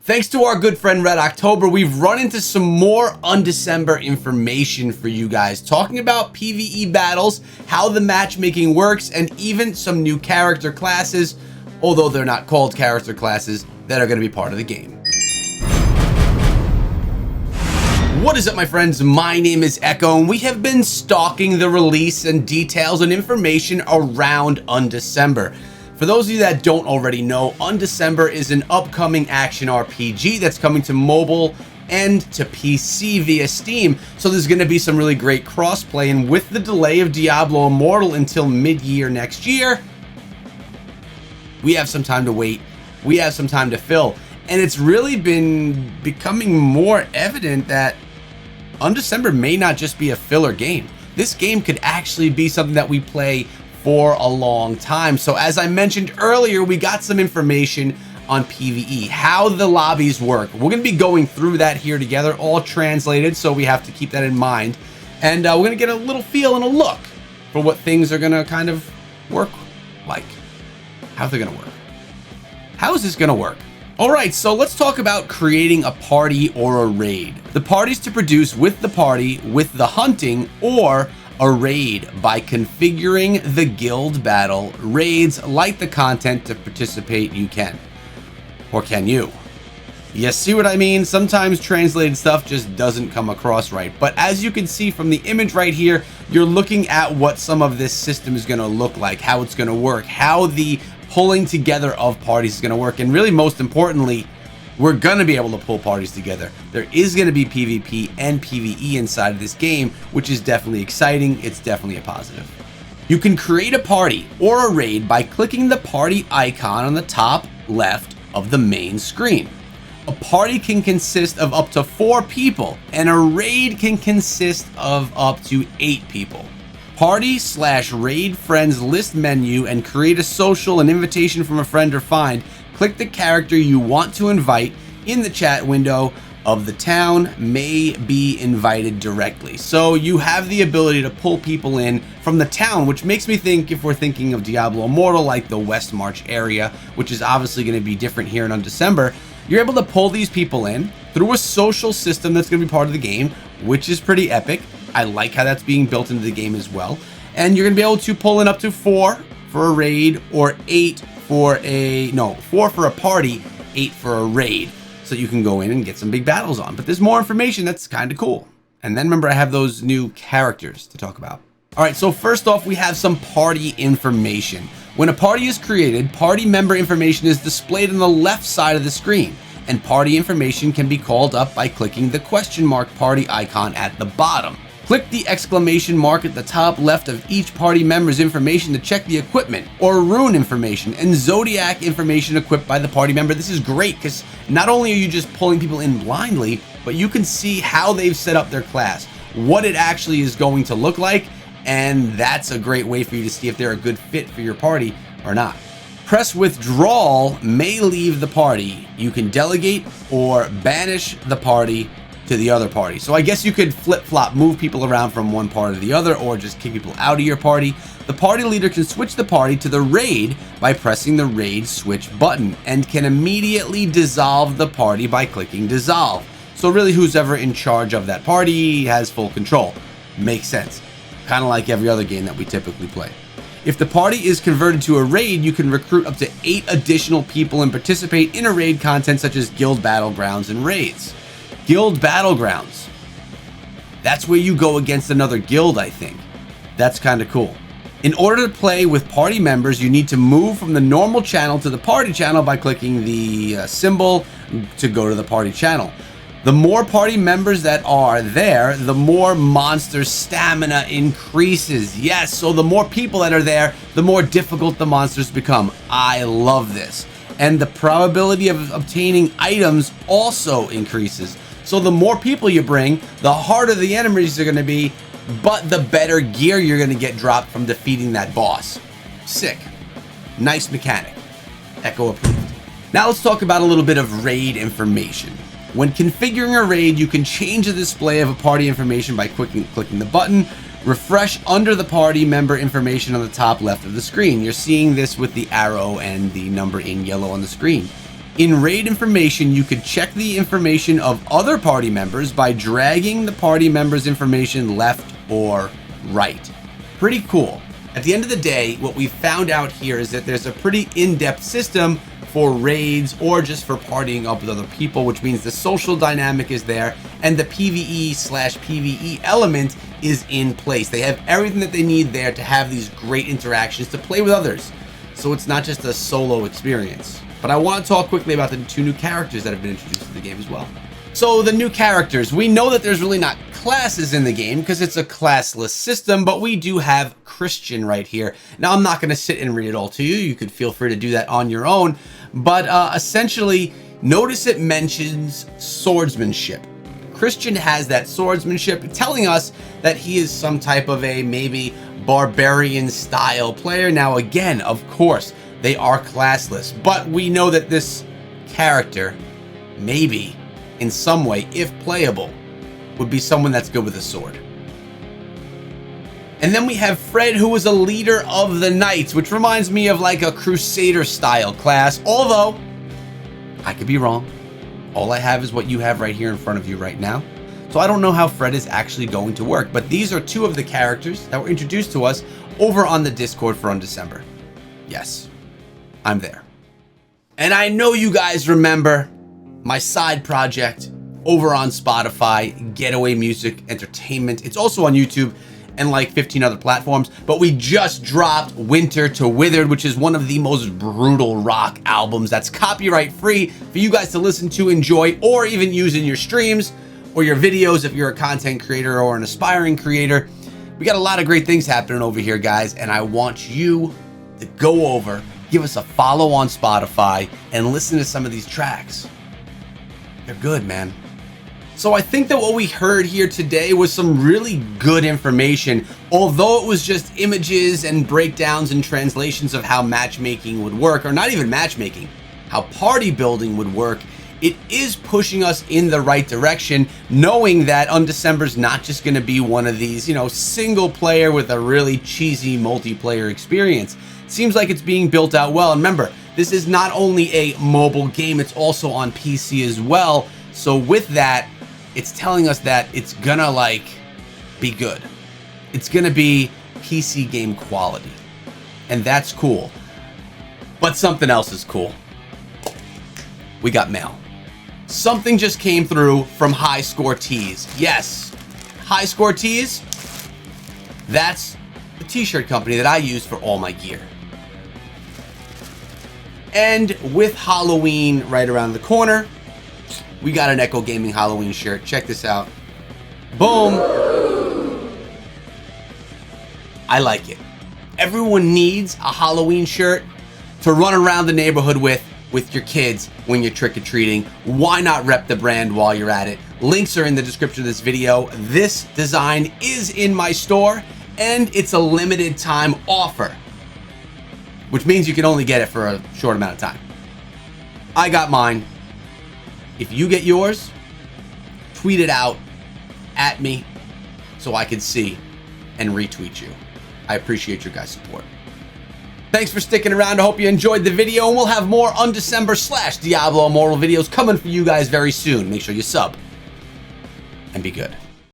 Thanks to our good friend Red October, we've run into some more Undecember information for you guys, talking about PvE battles, how the matchmaking works, and even some new character classes, although they're not called character classes, that are going to be part of the game. What is up, my friends? My name is Echo, and we have been stalking the release and details and information around Undecember. For those of you that don't already know, Undecember is an upcoming action RPG that's coming to mobile and to PC via Steam. So there's going to be some really great crossplay, and with the delay of Diablo Immortal until mid-year next year, we have some time to wait. We have some time to fill. And it's really been becoming more evident that Undecember may not just be a filler game. This game could actually be something that we play for a long time. So as I mentioned earlier, we got some information on PvE, how the lobbies work. We're going to be going through that here together, all translated, so we have to keep that in mind. And we're going to get a little feel and a look for what things are going to kind of work like. How's it going to work? How is this going to work? All right, so let's talk about creating a party or a raid. The parties to produce with the party, with the hunting, or a raid by configuring the guild battle. Raids like the content to participate you can. Or can you? You see what I mean? Sometimes translated stuff just doesn't come across right. But as you can see from the image right here, you're looking at what some of this system is going to look like, how it's going to work, how the pulling together of parties is going to work. And really, most importantly, we're going to be able to pull parties together. There is going to be PvP and PvE inside of this game, which is definitely exciting. It's definitely a positive. You can create a party or a raid by clicking the party icon on the top left of the main screen. A party can consist of up to 4 people, and a raid can consist of up to 8 people. Party/raid friends list menu and create a social, an invitation from a friend, or find. Click the character you want to invite in the chat window of the town may be invited directly. So you have the ability to pull people in from the town, which makes me think, if we're thinking of Diablo Immortal, like the West March area, which is obviously going to be different here in Undecember, you're able to pull these people in through a social system that's going to be part of the game, which is pretty epic. I like how that's being built into the game as well. And you're going to be able to pull in up to 4 for a raid, or 8 for a, 4 for a party, 8 for a raid. So you can go in and get some big battles on. But there's more information that's kind of cool. And then remember, I have those new characters to talk about. All right, so first off, we have some party information. When a party is created, party member information is displayed on the left side of the screen. And party information can be called up by clicking the question mark party icon at the bottom. Click the exclamation mark at the top left of each party member's information to check the equipment or rune information and zodiac information equipped by the party member. This is great because not only are you just pulling people in blindly, but you can see how they've set up their class, what it actually is going to look like, and that's a great way for you to see if they're a good fit for your party or not. Press withdrawal may leave the party. You can delegate or banish the party to the other party. So I guess you could flip-flop, move people around from one part to the other, or just kick people out of your party. The party leader can switch the party to the raid by pressing the raid switch button, and can immediately dissolve the party by clicking dissolve. So really, who's ever in charge of that party has full control. Makes sense. Kind of like every other game that we typically play. If the party is converted to a raid, you can recruit up to 8 additional people and participate in a raid content such as guild battlegrounds and raids. Guild battlegrounds. That's where you go against another guild, I think. That's kind of cool. In order to play with party members, you need to move from the normal channel to the party channel by clicking the symbol to go to the party channel. The more party members that are there, the more monster stamina increases. Yes, so the more people that are there, the more difficult the monsters become. I love this. And the probability of obtaining items also increases. So the more people you bring, the harder the enemies are going to be, but the better gear you're going to get dropped from defeating that boss. Sick. Nice mechanic. Echo approved. Now let's talk about a little bit of raid information. When configuring a raid, you can change the display of a party information by clicking the button. Refresh under the party member information on the top left of the screen. You're seeing this with the arrow and the number in yellow on the screen. In raid information, you could check the information of other party members by dragging the party members' information left or right. Pretty cool. At the end of the day, what we found out here is that there's a pretty in-depth system for raids or just for partying up with other people, which means the social dynamic is there and the PvE/PvE element is in place. They have everything that they need there to have these great interactions to play with others. So it's not just a solo experience. But I want to talk quickly about the 2 new characters that have been introduced to the game as well. So the new characters, we know that there's really not classes in the game because it's a classless system, but we do have Christian right here. Now, I'm not going to sit and read it all to you. You could feel free to do that on your own. But essentially, notice it mentions swordsmanship. Christian has that swordsmanship, telling us that he is some type of a maybe barbarian style player. Now, again, of course, they are classless, but we know that this character, maybe in some way, if playable, would be someone that's good with a sword. And then we have Fred, who is a leader of the Knights, which reminds me of like a Crusader style class, although I could be wrong. All I have is what you have right here in front of you right now. So I don't know how Fred is actually going to work, but these are 2 of the characters that were introduced to us over on the Discord for Undecember. Yes, I'm there. And I know you guys remember my side project over on Spotify, Getaway Music Entertainment. It's also on YouTube and like 15 other platforms, but we just dropped Winter to Withered, which is one of the most brutal rock albums that's copyright free for you guys to listen to, enjoy, or even use in your streams or your videos if you're a content creator or an aspiring creator. We got a lot of great things happening over here, guys, and I want you to go over, give us a follow on Spotify, and listen to some of these tracks. They're good, man. So I think that what we heard here today was some really good information, although it was just images and breakdowns and translations of how matchmaking would work, or not even matchmaking, how party building would work. It is pushing us in the right direction, knowing that Undecember's not just going to be one of these, single player with a really cheesy multiplayer experience. Seems like it's being built out well. And remember, this is not only a mobile game, it's also on PC as well. So with that, it's telling us that it's gonna be good. It's gonna be PC game quality. And that's cool. But something else is cool. We got mail. Something just came through from High Score Tees. Yes, High Score Tees. That's the t-shirt company that I use for all my gear. And with Halloween right around the corner, we got an Echo Gaming Halloween shirt. Check this out. Boom. I like it. Everyone needs a Halloween shirt to run around the neighborhood with your kids when you're trick-or-treating. Why not rep the brand while you're at it? Links are in the description of this video. This design is in my store, and it's a limited time offer, which means you can only get it for a short amount of time. I got mine. If you get yours, tweet it out at me so I can see and retweet you. I appreciate your guys' support. Thanks for sticking around. I hope you enjoyed the video, and we'll have more Undecember / Diablo Immortal videos coming for you guys very soon. Make sure you sub and be good.